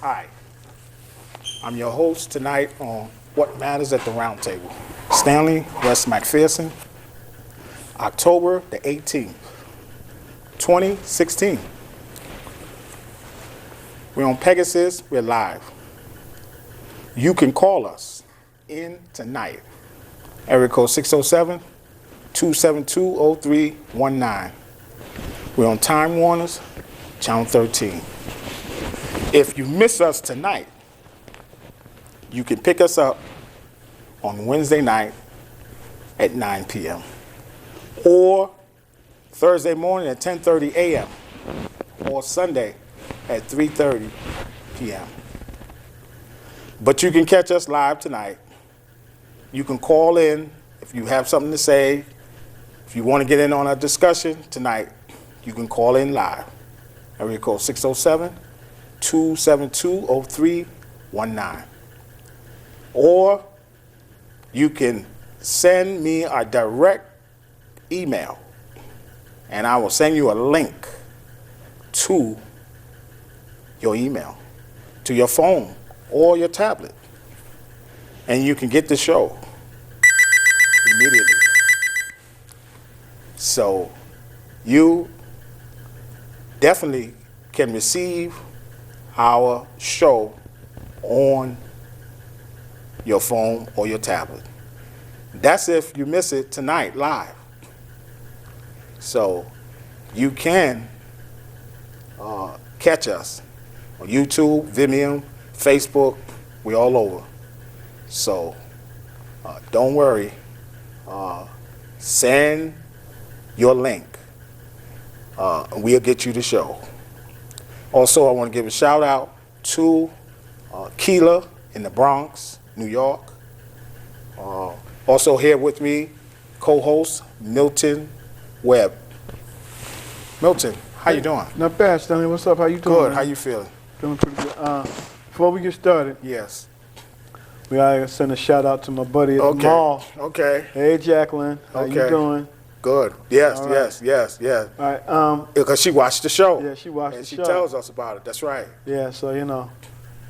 Hi, I'm your host tonight on What Matters at the Roundtable. Stanley West McPherson, October the 18th, 2016. We're on Pegasus, we're live. You can call us in tonight. Area code 607-272-0319. We're on Time Warners, Channel 13. If you miss us tonight, you can pick us up on Wednesday night at 9 p.m. or Thursday morning at 10:30 a.m. or Sunday at 3:30 p.m. But you can catch us live tonight. You can call in if you have something to say. If you want to get in on a discussion tonight, you can call in live. Area code 607-272-0319. Or you can send me a direct email, and I will send you a link to your email, to your phone or your tablet, and you can get the show immediately. So you definitely can receive our show on your phone or your tablet. That's if you miss it tonight live. So you can catch us on YouTube, Vimeo, Facebook. We're all over. So don't worry. Send your link. We'll get you the show. Also, I want to give a shout out to Keela in the Bronx, New York. Also here with me, co-host Milton Webb. Milton, how you doing? Not bad, Stanley. What's up? How you doing? Good. Man? How you feeling? Doing pretty good. Before we get started, Yes. we gotta send a shout out to my buddy at the mall. Okay. Hey, Jacqueline. How you doing? Good. Yes. All right. Yes. All right. Because she watched the show. Yeah, she watched and the she show. tells us about it. That's right. Yeah. So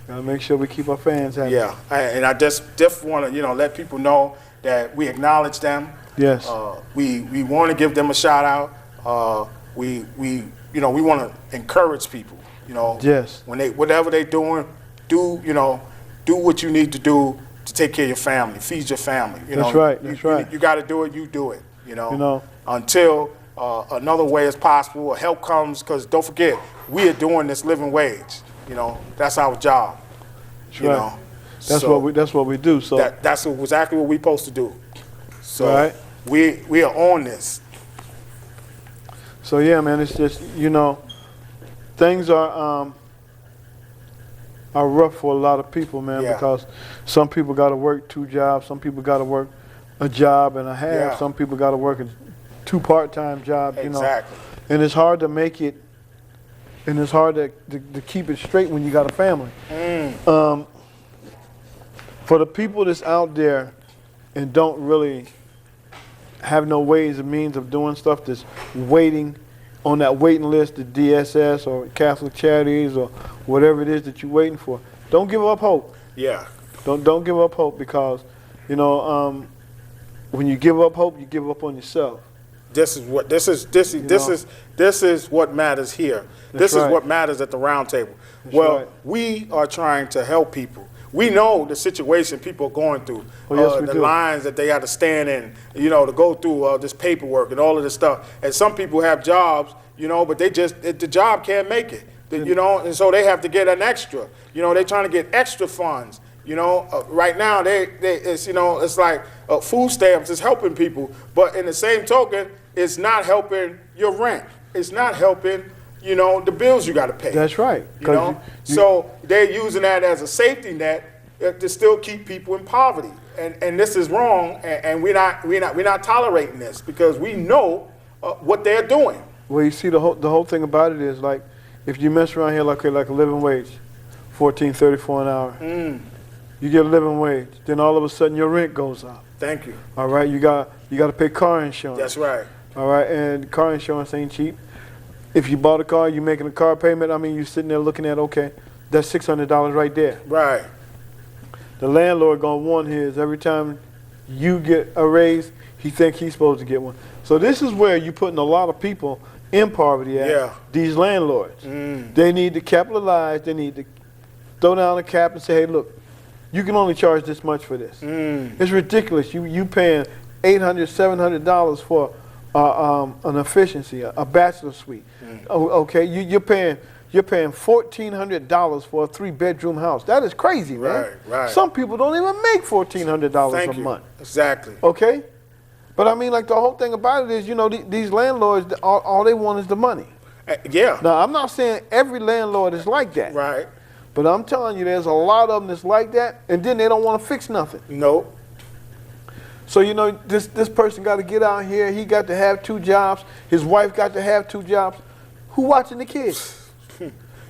gotta make sure we keep our fans happy. Yeah. And I just want to let people know that we acknowledge them. Yes. We want to give them a shout out. We want to encourage people. Yes. When whatever they're doing, do what you need to do to take care of your family, feed your family. That's right. That's right. You got to do it. You do it. Until another way is possible or help comes. Because don't forget, we are doing this living wage. That's our job. That's right. That's what we do. So that's exactly what we're supposed to do. So right. we are on this. So yeah, man, it's just things are rough for a lot of people, man, Yeah. because some people got to work 2 jobs, some people got to work a job and a half, Yeah. some people got to work 2 part-time jobs, Exactly. and it's hard to make it, and it's hard to keep it straight when you got a family. For the people that's out there and don't really have no ways and means of doing stuff, that's waiting on that waiting list, the DSS or Catholic Charities or whatever it is that you're waiting for, don't give up hope. Yeah. Don't give up hope, because when you give up hope, you give up on yourself. This is what matters here. That's This is right. what matters at the round table. That's Well, right. we are trying to help people. We know the situation people are going through, Oh, yes, we the do. lines that they got to stand in, to go through this paperwork and all of this stuff. And some people have jobs, but the job can't make it, and so they have to get an extra. They're trying to get extra funds. Right now it's like food stamps is helping people, but in the same token, it's not helping your rent. It's not helping the bills you got to pay. That's right. So they're using that as a safety net to still keep people in poverty, and this is wrong. And we're not tolerating this, because we know what they're doing. Well, you see, the whole thing about it is, like, if you mess around here like a living wage, $14.34 an hour, you get a living wage, then all of a sudden your rent goes up. Thank you. All right, you got to pay car insurance. That's right. All right, and car insurance ain't cheap. If you bought a car, you're making a car payment. I mean, you're sitting there looking at, okay, That's $600 right there. Right. The landlord gonna want his every time you get a raise. He think he's supposed to get one. So this is where you're putting a lot of people in poverty at. Yeah. These landlords. They need to capitalize. They need to throw down a cap and say, hey, look, you can only charge this much for this. It's ridiculous. You paying $800, $700 for an efficiency, a bachelor suite. Okay, you're paying $1,400 for a 3-bedroom house. That is crazy, man. Right, right. Some people don't even make $1,400 a month. Exactly. Okay, but I mean, like the whole thing about it is, you know, these landlords, all they want is the money. Yeah. Now, I'm not saying every landlord is like that. Right. But I'm telling you, there's a lot of them that's like that, and then they don't want to fix nothing. Nope. So, you know, this person got to get out here. He got to have 2 jobs. His wife got to have 2 jobs. Who watching the kids?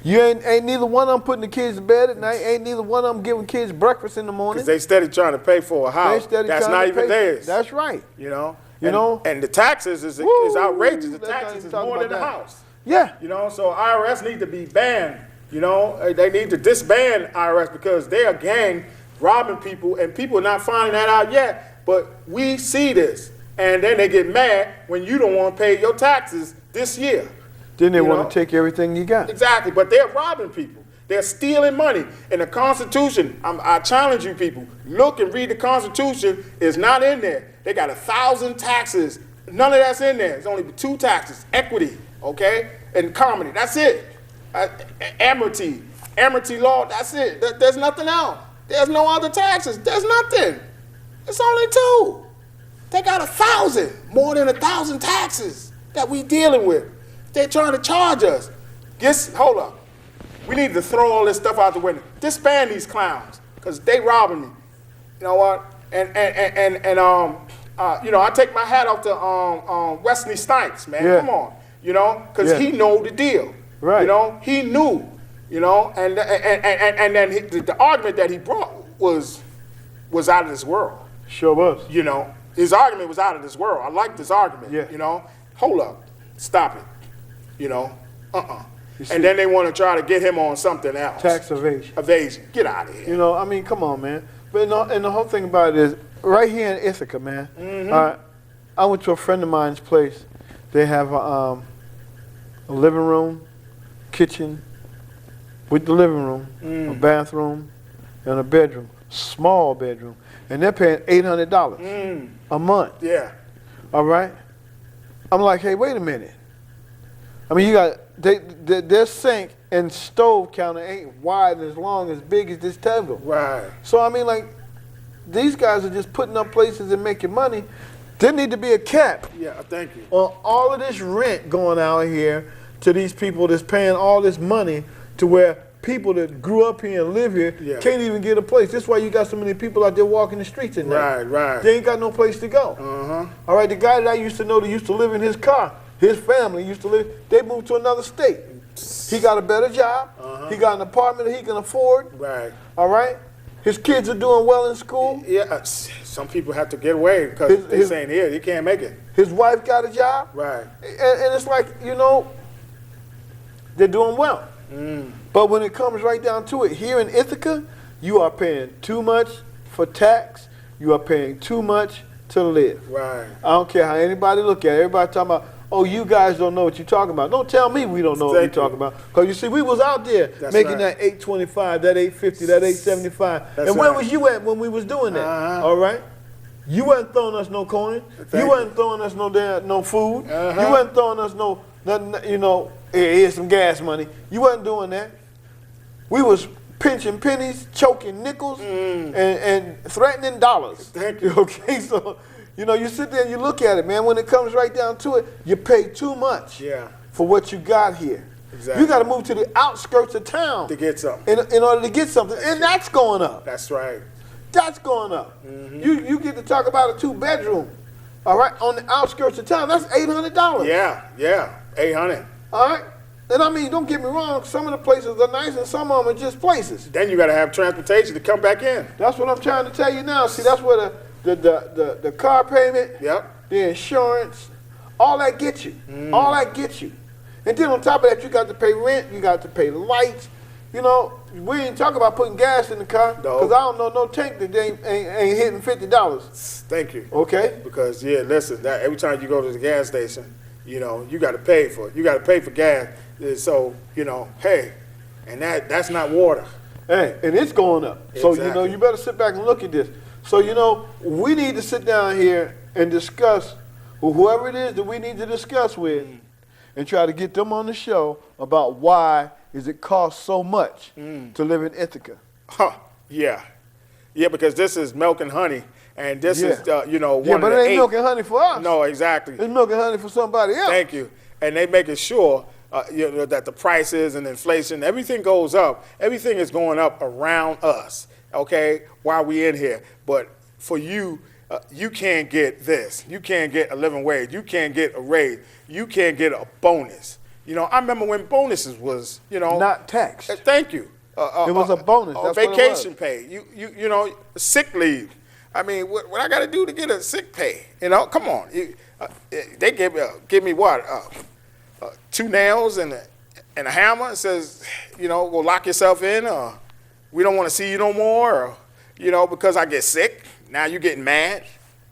You ain't neither one of them putting the kids to bed at night. Ain't neither one of them giving kids breakfast in the morning. Because they steady trying to pay for a house. That's not even theirs. That's right. You know? And the taxes is outrageous. The taxes is more than the house. Yeah. You know, so IRS need to be banned. You know, they need to disband IRS because they are gang robbing people, and people are not finding that out yet. But we see this, and then they get mad when you don't want to pay your taxes this year. Then they want to take everything you got. Exactly, but they're robbing people. They're stealing money. And the Constitution, I challenge you people, look and read the Constitution. It's not in there. They got 1,000 taxes. None of that's in there. It's only 2 taxes, equity, okay, and comedy. That's it. Amity law, that's it. There's nothing else. There's no other taxes. There's nothing. It's only 2. They got 1,000, more than 1,000 taxes that we dealing with. They're trying to charge us. Hold up. We need to throw all this stuff out the window. Disband these clowns, because they robbing me. You know what? You know, I take my hat off to Wesley Snipes, man. Yeah. Come on. You know, because he know the deal. Right. You know, he knew. You know, and then the argument that he brought was out of this world. Sure was. You know, his argument was out of this world. I like this argument. Yeah. You know, hold up, stop it. You know, and then they want to try to get him on something else. Tax evasion. Evasion. Get out of here. You know, I mean, come on, man. But and the whole thing about it is, right here in Ithaca, man. I went to a friend of mine's place. They have a living room, kitchen, with the living room, a bathroom, and a bedroom, small bedroom, and they're paying $800 a month. Yeah. All right. I'm like, hey, wait a minute. I mean, you got their sink and stove counter ain't wide and as long as big as this table. Right. So I mean, like, these guys are just putting up places and making money. There need to be a cap. Yeah. Thank you. On all of this rent going out here to these people that's paying all this money to where people that grew up here and live here can't even get a place. That's why you got so many people out there walking the streets at night. Right. They ain't got no place to go. All right, the guy that I used to know that used to live in his car, his family used to live, they moved to another state. He got a better job. He got an apartment that he can afford. Right. All right? His kids are doing well in school. Yeah, some people have to get away because they're saying, here, you can't make it. His wife got a job. Right. And it's like, you know, they're doing well. But when it comes right down to it, here in Ithaca, you are paying too much for tax. You are paying too much to live. Right. I don't care how anybody look at it. Everybody talking about, oh, you guys don't know what you're talking about. Don't tell me we don't know what we're talking about. Because you see, we was out there making that $825, that $850, that $875. And where was you at when we was doing that? All right? You wasn't throwing us no coin. You wasn't throwing us no food. You wasn't throwing us nothing, you know, here's some gas money. You wasn't doing that. We was pinching pennies, choking nickels, and threatening dollars. Thank you. Okay, so, you know, you sit there and you look at it, man. When it comes right down to it, you pay too much for what you got here. Exactly. You got to move to the outskirts of town to get something. In order to get something, and that's going up. That's right. That's going up. You get to talk about a 2-bedroom, all right, on the outskirts of town. That's $800. Yeah, $800. All right. And I mean, don't get me wrong, some of the places are nice and some of them are just places. Then you got to have transportation to come back in. That's what I'm trying to tell you now. See, that's where the car payment, the insurance, all that gets you. All that gets you. And then on top of that, you got to pay rent, you got to pay lights, You know, we ain't talking about putting gas in the car No. because I don't know no tank that ain't hitting $50. Thank you. Okay. Because listen, that every time you go to the gas station, you know, you got to pay for it. You got to pay for gas. So, you know, hey, and that's not water. Hey, and it's going up. So, you know, Exactly. you better sit back and look at this. So, you know, we need to sit down here and discuss with whoever it is that we need to discuss with and try to get them on the show about why is it cost so much to live in Ithaca. Huh, yeah. Yeah, because this is milk and honey, and this is, you know, one Yeah, of but the it ain't 8. milk and honey for us. No, exactly. It's milk and honey for somebody else. Thank you. And they making sure you know, that the prices and inflation, everything goes up. Everything is going up around us, okay, while we in here. But for you, you can't get this. You can't get a living wage. You can't get a raise. You can't get a bonus. You know, I remember when bonuses was, you know. Not taxed. Thank you. It was a bonus. That's what it vacation was. pay. You know, sick leave. I mean, what I got to do to get a sick pay? You know, come on. They give me what? 2 nails and a hammer and says, you know, go lock yourself in, or we don't want to see you no more, or, you know, because I get sick. Now you're getting mad.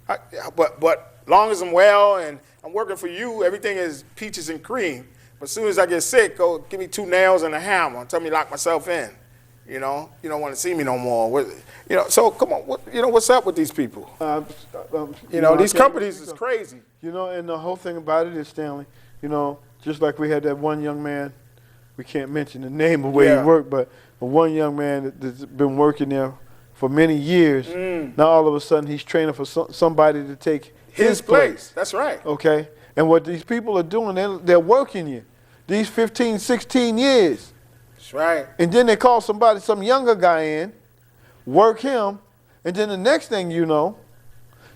But long as I'm well and I'm working for you, everything is peaches and cream. But as soon as I get sick, go give me 2 nails and a hammer and tell me to lock myself in. You know, you don't want to see me no more. You know, so come on, what's up with these people? You know, these companies is crazy. You know, and the whole thing about it is, Stanley, you know, just like we had that one young man, we can't mention the name of where he worked, but one young man that's been working there for many years. Now all of a sudden he's training for somebody to take his place. That's right. Okay? And what these people are doing, they're working you these 15, 16 years. That's right. And then they call some younger guy in, work him, and then the next thing you know,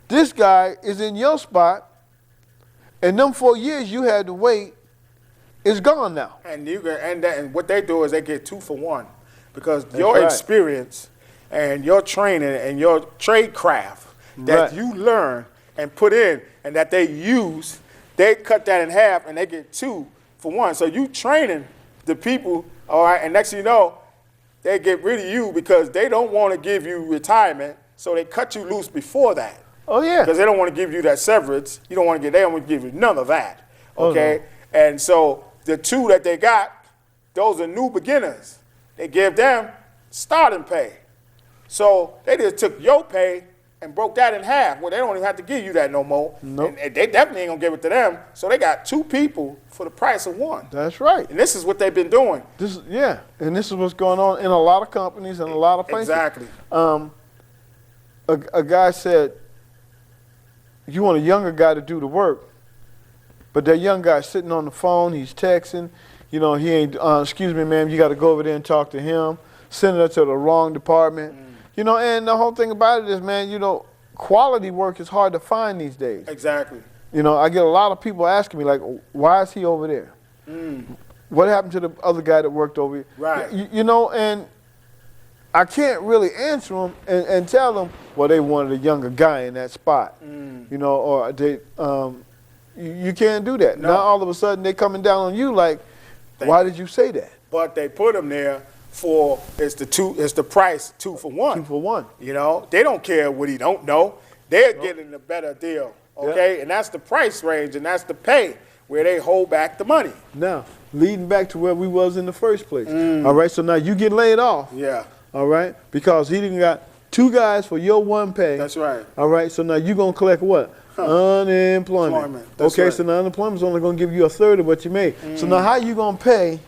this guy is in your spot, and them 4 years you had to wait is gone now. And what they do is they get 2 for 1, because That's your right. experience and your training and your trade craft that you learn and put in and that they use, they cut that in half and they get 2 for 1. So you training the people, all right, and next thing you know, they get rid of you because they don't want to give you retirement, so they cut you loose before that. Oh, yeah. Because they don't want to give you that severance. They don't want to give you none of that, okay? And so the 2 that they got, those are new beginners. They give them starting pay. So they just took your pay and broke that in half. Well, they don't even have to give you that no more. Nope. And they definitely ain't going to give it to them. So they got 2 people for the price of 1. That's right. And this is what they've been doing. And this is what's going on in a lot of companies and a lot of places. Exactly. A guy said, you want a younger guy to do the work, but that young guy's sitting on the phone, he's texting, you know, he ain't, excuse me, ma'am, you got to go over there and talk to him, send it to the wrong department. You know, and the whole thing about it is, man, you know, quality work is hard to find these days. Exactly. You know, I get a lot of people asking me, like, why is he over there? What happened to the other guy that worked over here? Right. You know, and I can't really answer them and tell them, well, they wanted a younger guy in that spot. You know, or they, you can't do that. No. Now all of a sudden they coming down on you like, why did you say that? But they put him there for, it's the price 2 for 1. 2 for 1. You know, they don't care what he don't know. They're getting a better deal, okay? And that's the price range and that's the pay where they hold back the money. Now, leading back to where we was in the first place. All right, so now you get laid off. Yeah. All right, because he didn't got 2 guys for your 1 pay. That's right. All right, so now you're going to collect what? Unemployment. That's okay, right. so now unemployment's only going to give you 1/3 of what you made. So now how you going to pay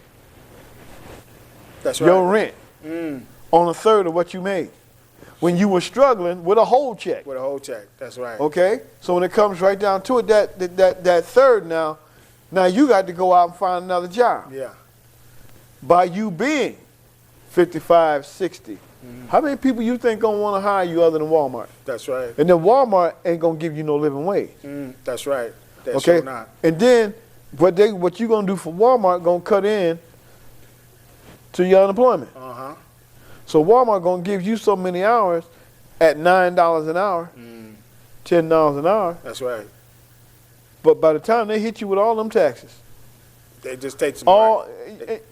That's your right. rent on 1/3 of what you made when you were struggling with a whole check? With a whole check. That's right. Okay, so when it comes right down to it, that third now you got to go out and find another job. Yeah. By you being 55, 60, how many people you think gonna want to hire you other than Walmart? That's right. And then Walmart ain't gonna give you no living wage. That's right. That's Okay, sure not. and then what you gonna do for Walmart gonna cut in to your unemployment. So Walmart gonna give you so many hours at $9 an hour, $10 an hour. That's right. But by the time they hit you with all them taxes, They just take some All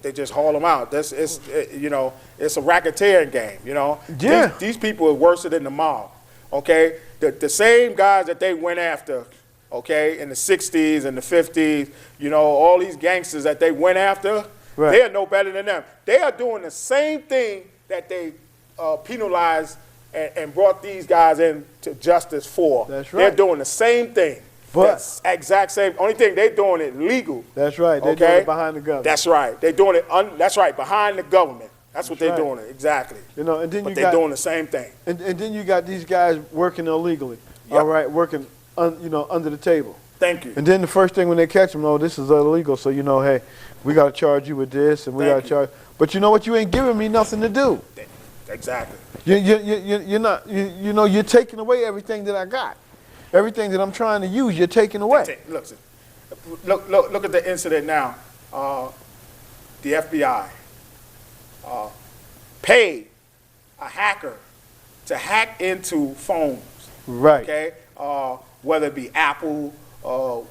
they just haul them out. It's a racketeering game, you know. Yeah. These people are worse than the mob, okay? The same guys that they went after, okay, in the 60s and the 50s, you know, all these gangsters that they went after, right. they are no better than them. They are doing the same thing that they penalized and brought these guys into justice for. That's right. They're doing the same thing. But that's exact same. Only thing they're doing it legal. That's right. They're okay? doing it behind the government. That's right. They're doing it. That's right. Behind the government. That's what they're doing. It exactly. You know, and then but they're doing the same thing. And then you got these guys working illegally. Yep. All right, working under the table. Thank you. And then the first thing when they catch them, oh, this is illegal. So you know, hey, we got to charge you with this, and we got to charge. But you know what? You ain't giving me nothing to do. Exactly. You're not. You know, you're taking away everything that I got. Everything that I'm trying to use, you're taking away. Look at the incident now. The FBI paid a hacker to hack into phones. Right. Okay. Whether it be Apple,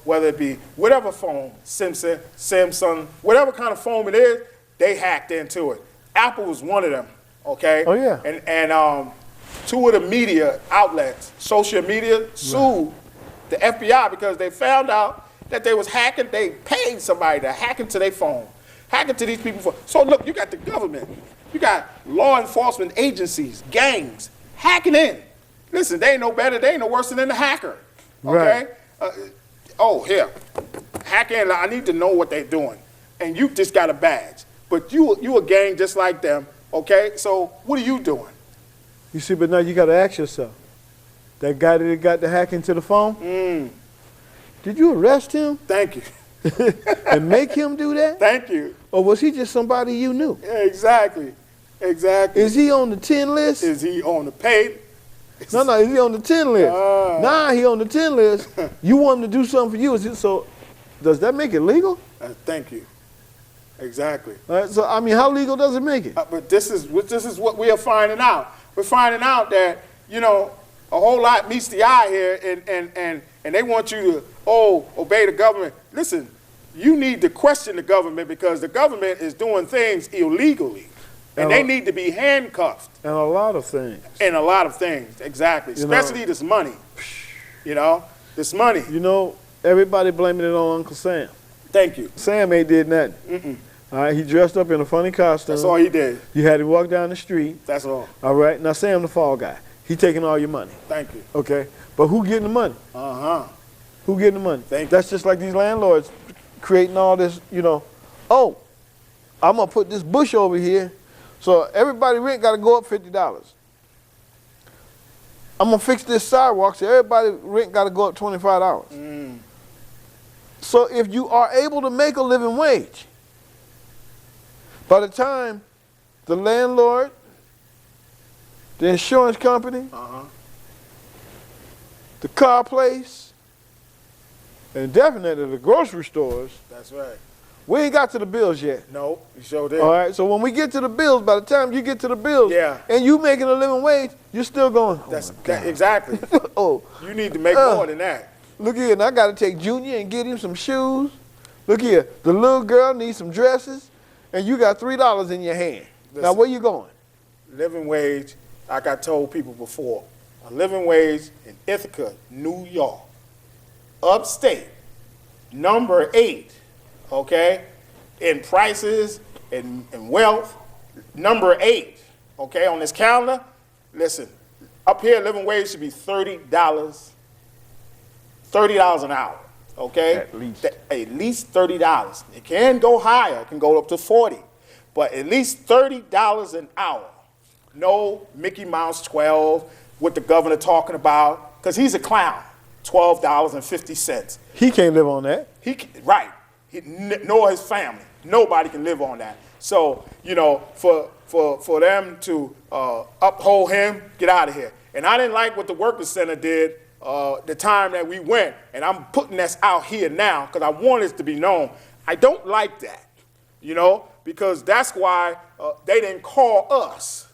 whether it be whatever phone, Samsung, whatever kind of phone it is, they hacked into it. Apple was one of them. Okay. Oh yeah. And two of the media outlets, social media, sued the FBI because they found out that they was hacking. They paid somebody to hack into their phone, hack into these people's phone. So look, you got the government, you got law enforcement agencies, gangs hacking in. Listen, they ain't no better, they ain't no worse than the hacker. Okay. Right. Here, hack in. I need to know what they're doing, and you just got a badge, but you a gang just like them. Okay. So what are you doing? You see, but now you got to ask yourself, that guy that got the hack into the phone, did you arrest him? Thank you. And make him do that? Thank you. Or was he just somebody you knew? Yeah, exactly. Is he on the 10 list? Is he on the pay? No, is he on the 10 list? Nah, he on the 10 list. You want him to do something for you. So does that make it legal? Thank you. Exactly. So, I mean, how legal does it make it? But this is what we are finding out. We're finding out that, you know, a whole lot meets the eye here, and they want you to, obey the government. Listen, you need to question the government because the government is doing things illegally, and they need to be handcuffed. And a lot of things. And a lot of things, exactly. Especially this money. You know, this money. You know, everybody blaming it on Uncle Sam. Thank you. Sam ain't did nothing. All right, he dressed up in a funny costume. That's all he did. You had to walk down the street. That's all. All right, now Sam the fall guy. He taking all your money. Thank you. Okay, but who getting the money? Who getting the money? That's just like these landlords creating all this, you know, I'm going to put this bush over here, so everybody rent got to go up $50. I'm going to fix this sidewalk, so everybody rent got to go up $25. So if you are able to make a living wage, by the time the landlord, the insurance company, the car place, and definitely the grocery stores. That's right. We ain't got to the bills yet. No, you sure did. All right, so when we get to the bills, by the time you get to the bills, and you making a living wage, you're still going, exactly. You need to make more than that. Look here, and I got to take Junior and get him some shoes. Look here, the little girl needs some dresses, and you got $3 in your hand. Listen, now, where you going? Living wage, like I told people before, a living wage in Ithaca, New York, upstate, number 8, okay, in prices and wealth, number 8, okay, on this calendar. Listen, up here, living wage should be $30 an hour, okay? At least $30. It can go higher. It can go up to 40, but at least $30 an hour. No Mickey Mouse 12, what the governor talking about, because he's a clown. $12.50. He can't live on that. Nor his family. Nobody can live on that. So, you know, for them to uphold him, get out of here. And I didn't like what the Workers Center did the time that we went, and I'm putting this out here now because I want this to be known. I don't like that, you know, because that's why they didn't call us,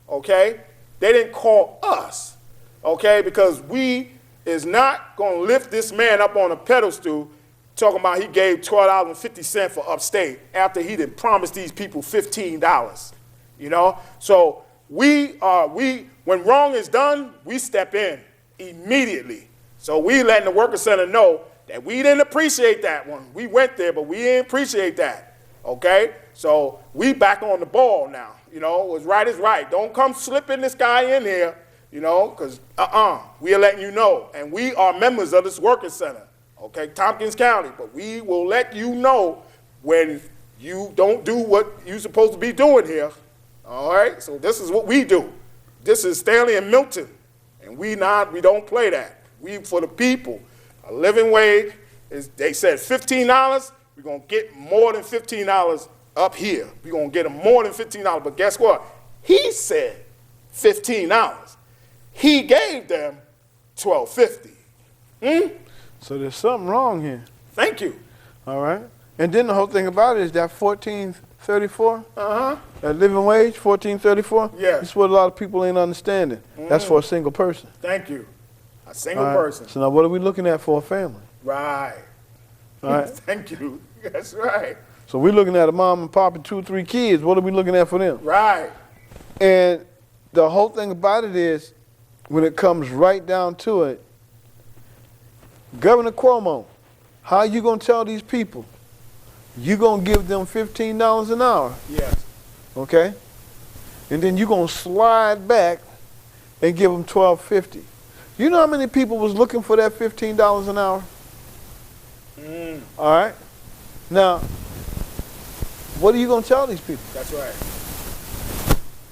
okay? They didn't call us, okay, because we is not going to lift this man up on a pedestal talking about he gave $12.50 for upstate after he done promised these people $15, you know? So when wrong is done, we step in immediately. So we letting the Worker Center know that we didn't appreciate that one. We went there, but we didn't appreciate that, okay? So we back on the ball now, you know? What's right is right. Don't come slipping this guy in here, you know, because we are letting you know. And we are members of this Worker Center, okay, Tompkins County. But we will let you know when you don't do what you're supposed to be doing here, all right? So this is what we do. This is Stanley and Milton, and we don't play that. We for the people. A living wage is, they said $15, we're going to get more than $15 up here. We're going to get them more than $15, but guess what? He said $15. He gave them $12.50. So there's something wrong here. Thank you. All right. And then the whole thing about it is that $14.34, that living wage, $14.34. Yes. That's what a lot of people ain't understanding. That's for a single person. Thank you. A single All right. person. So now what are we looking at for a family? Right. All right. Thank you. That's right. So we're looking at a mom and pop and 2 or 3 kids. What are we looking at for them? Right. And the whole thing about it is, when it comes right down to it, Governor Cuomo, how are you going to tell these people you're going to give them $15 an hour? Yes. Okay? And then you're going to slide back and give them $12.50. You know how many people was looking for that $15 an hour? All right? Now, what are you going to tell these people? That's right.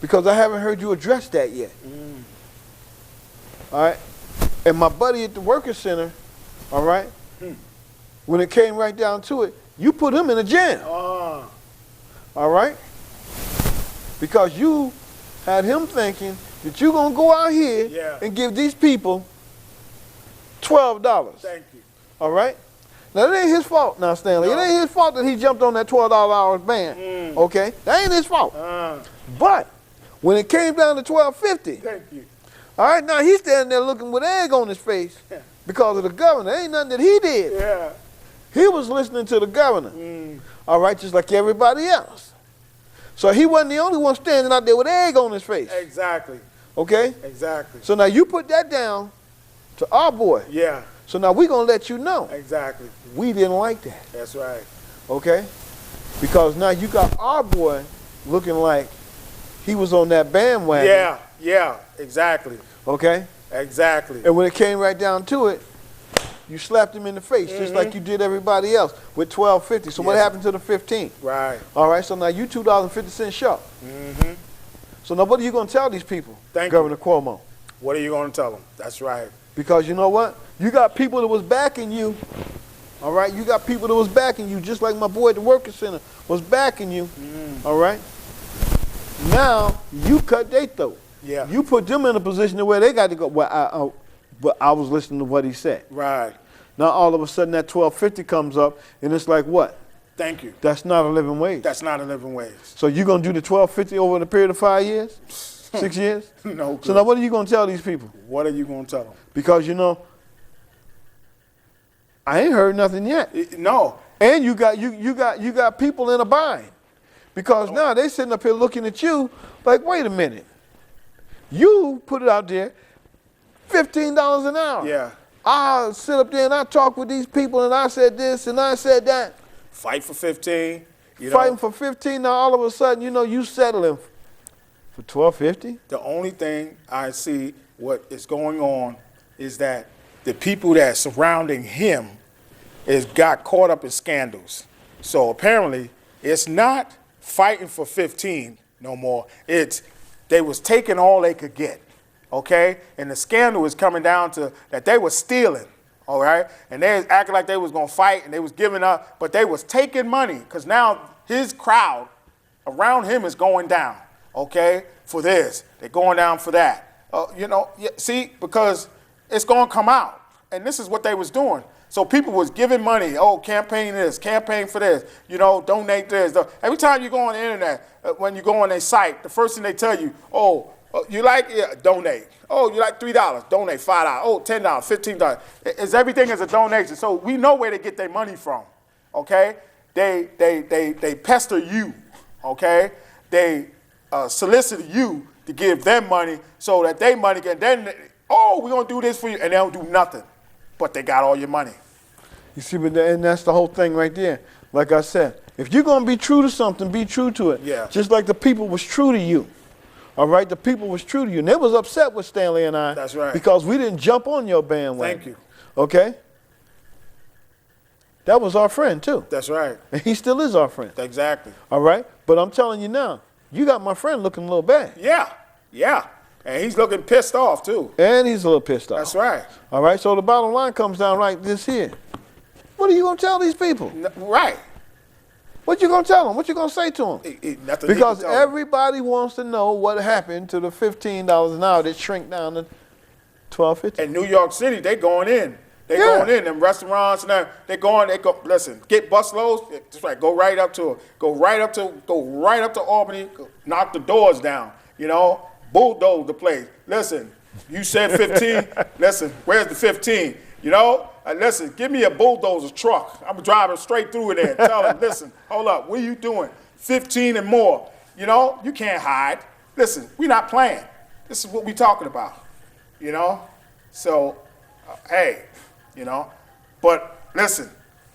Because I haven't heard you address that yet. All right? And my buddy at the Worker Center, all right, when it came right down to it, you put him in a jam. All right? Because you had him thinking that you're going to go out here and give these people $12. Thank you. All right? Now, that ain't his fault now, Stanley. No. It ain't his fault that he jumped on that $12 hour ban. Okay? That ain't his fault. But when it came down to $12.50, Thank you. all right, now he's standing there looking with egg on his face because of the governor. Ain't nothing that he did. Yeah. He was listening to the governor. All right, just like everybody else. So he wasn't the only one standing out there with egg on his face. Exactly. Okay? Exactly. So now you put that down to our boy. Yeah. So now we're going to let you know. Exactly. We didn't like that. That's right. Okay? Because now you got our boy looking like he was on that bandwagon. Yeah. Yeah. Exactly. Okay? Exactly. And when it came right down to it, you slapped him in the face just like you did everybody else with $12.50. So what happened to the 15? Right. All right, so now you $2.50 short. So now what are you going to tell these people, Governor Cuomo? What are you going to tell them? That's right. Because you know what? You got people that was backing you. All right, you got people that was backing you, just like my boy at the Worker Center was backing you. All right. Now you cut their throat. Yeah. You put them in a position where they got to go. Well, but I was listening to what he said. Right. Now all of a sudden that $12.50 comes up, and it's like what? Thank you. That's not a living wage. That's not a living wage. So you're gonna do the $12.50 over the period of 5 years, 6 years? No. So now what are you gonna tell these people? What are you going to tell them? Because you know, I ain't heard nothing yet. No. And you got people in a bind, because now they sitting up here looking at you like, wait a minute, you put it out there, $15 an hour. Yeah. I sit up there and I talk with these people and I said this and I said that. Fight for 15. Fighting for 15. Now all of a sudden, you know, you settling for $12.50. The only thing I see what is going on is that the people that surrounding him got caught up in scandals. So apparently it's not fighting for 15 no more. It's they was taking all they could get, okay? And the scandal is coming down to that they were stealing, all right? And they was acting like they was gonna fight and they was giving up, but they was taking money because now his crowd around him is going down, okay? For this, they're going down for that. You know, see, because it's gonna come out. And this is what they was doing. So people was giving money, campaign this, campaign for this, you know, donate this. Every time you go on the internet, when you go on their site, the first thing they tell you, Oh, you like it? Donate. Oh, you like $3? Donate $5. Oh, $10, $15. It's everything is a donation. So we know where they get their money from. Okay? They pester you. Okay? They solicit you to give them money so that they money can then, oh, we're gonna do this for you, and they don't do nothing. But they got all your money. You see, and that's the whole thing right there. Like I said, if you're gonna be true to something, be true to it. Yeah. Just like the people was true to you. All right, the people was true to you. And they was upset with Stanley and I. That's right. Because we didn't jump on your bandwagon. Thank you. Okay? That was our friend too. That's right. And he still is our friend. Exactly. All right? But I'm telling you now, you got my friend looking a little bad. Yeah. And he's looking pissed off too. And he's a little pissed off. That's right. All right, so the bottom line comes down right this here. What are you gonna tell these people? Right. What you gonna tell them? What you gonna say to them? Nothing. Because everybody wants to know what happened to the $15 an hour that shrink down to $12.50. In New York City, they going in. They going in. Them restaurants and that. They go. Listen, get bus loads. That's right. Go right up to Albany. Knock the doors down. You know, bulldoze the place. Listen, you said 15. Listen, where's the 15? You know. Listen, give me a bulldozer truck. I'm driving straight through it there. Tell them, listen, hold up, what are you doing? 15 and more. You know, you can't hide. Listen, we're not playing. This is what we're talking about. You know? So, hey, you know. But listen,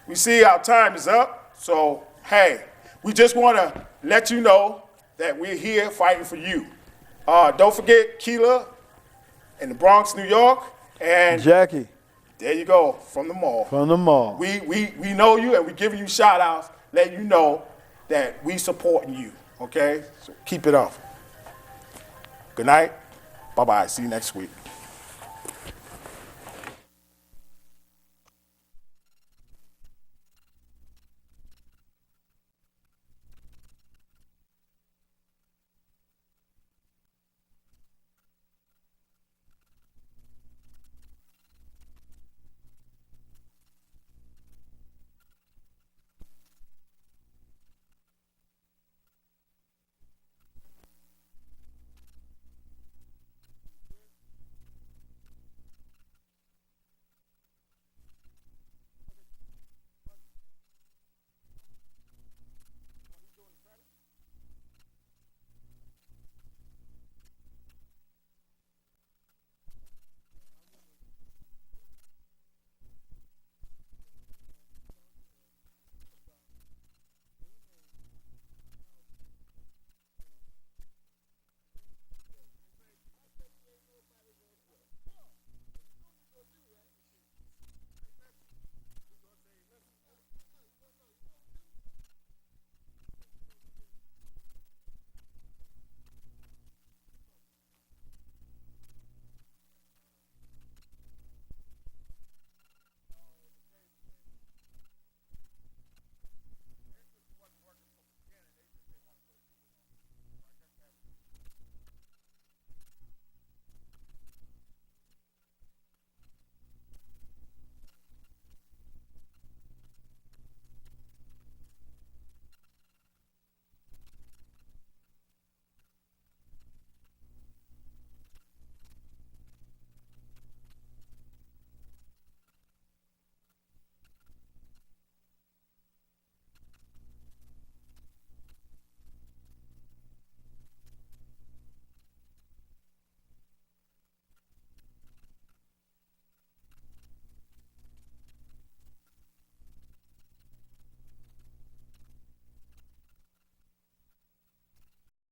we see our time is up. So, hey, we just want to let you know that we're here fighting for you. Don't forget Keela in the Bronx, New York. And Jackie. There you go, from the mall. From the mall. We know you, and we're giving you shout-outs, letting you know that we supporting you, okay? So keep it up. Good night. Bye-bye. See you next week.